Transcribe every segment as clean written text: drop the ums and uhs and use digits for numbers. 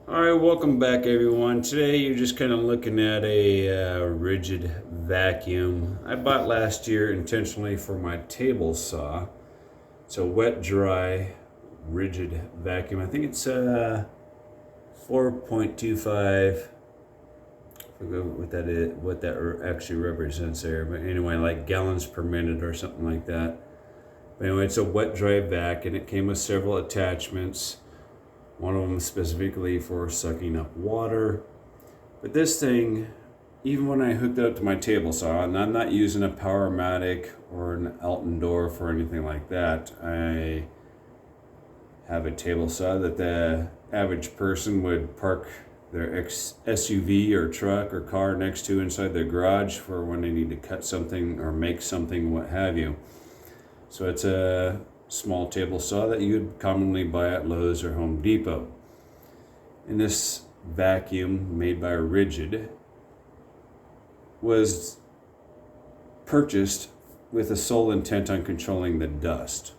Alright, welcome back everyone. Today you're just kind of looking at a rigid vacuum I bought last year intentionally for my table saw. It's a wet dry rigid vacuum. I think it's 4.25. I forget what that is, what that actually represents there, but anyway, like gallons per minute or something like that. But anyway, it's a wet dry vac and it came with several attachments. One of them specifically for sucking up water. But this thing, even when I hooked it up to my table saw, and I'm not using a Powermatic or an Altendorf or anything like that, I have a table saw that the average person would park their SUV or truck or car next to inside their garage for when they need to cut something or make something, what have you. So it's a small table saw that you'd commonly buy at Lowe's or Home Depot. And this vacuum made by Rigid was purchased with the sole intent on controlling the dust.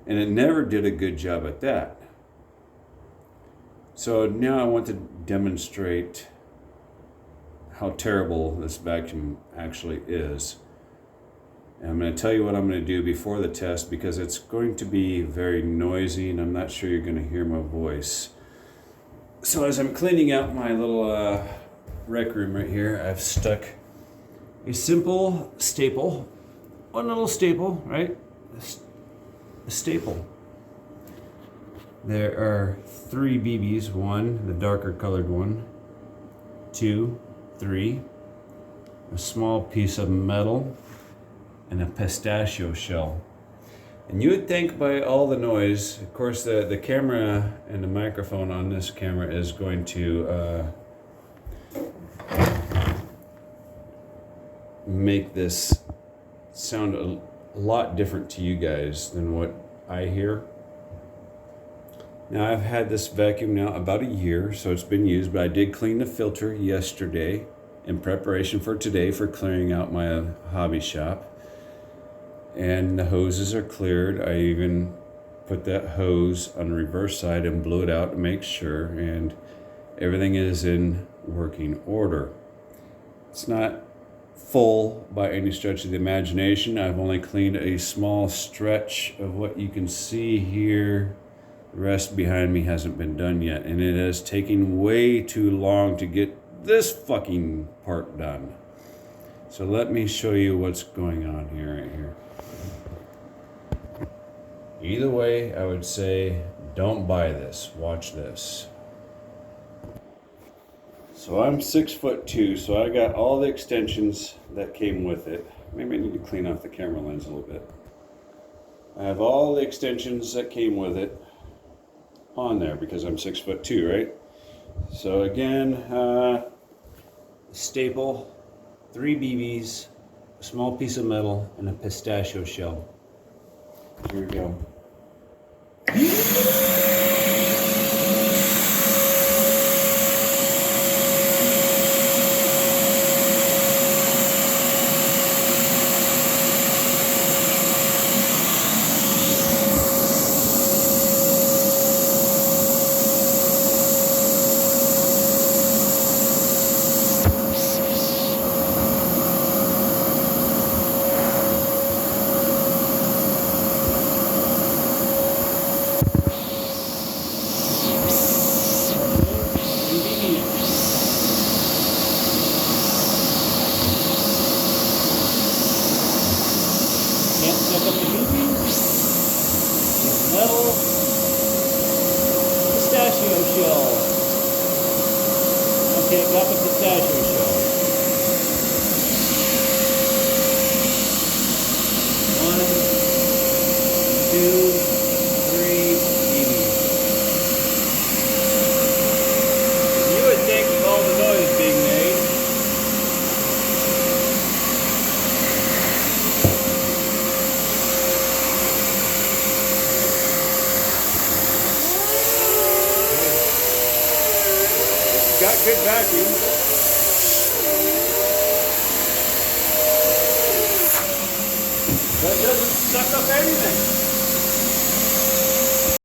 And it never did a good job at that. So now I want to demonstrate how terrible this vacuum actually is. And I'm going to tell you what I'm going to do before the test because it's going to be very noisy and I'm not sure you're going to hear my voice. So as I'm cleaning out my little rec room right here, I've stuck a simple staple, one little staple, right? A staple. There are 3 BBs, one, the darker colored one, 2, 3, a small piece of metal, and a pistachio shell. And you would think by all the noise, of course the camera and the microphone on this camera is going to make this sound a lot different to you guys than what I hear. Now I've had this vacuum now about a year, so it's been used, but I did clean the filter yesterday in preparation for today for clearing out my hobby shop. And the hoses are cleared. I even put that hose on the reverse side and blew it out to make sure, and everything is in working order. It's not full by any stretch of the imagination. I've only cleaned a small stretch of what you can see here. The rest behind me hasn't been done yet, and it is taking way too long to get this fucking part done. So let me show you what's going on here, right here. Either way, I would say don't buy this. Watch this. So I'm 6'2", so I got all the extensions that came with it. Maybe I need to clean off the camera lens a little bit. I have all the extensions that came with it on there because I'm 6'2", right? So again, staple, 3 BBs, a small piece of metal, and a pistachio shell. Here we go. Can't suck up the BBs. Metal pistachio shell. Okay, got the pistachio shell. 1, 2, 3 BBs. You would think with all the noise being made, got good vacuum. But it doesn't suck up anything.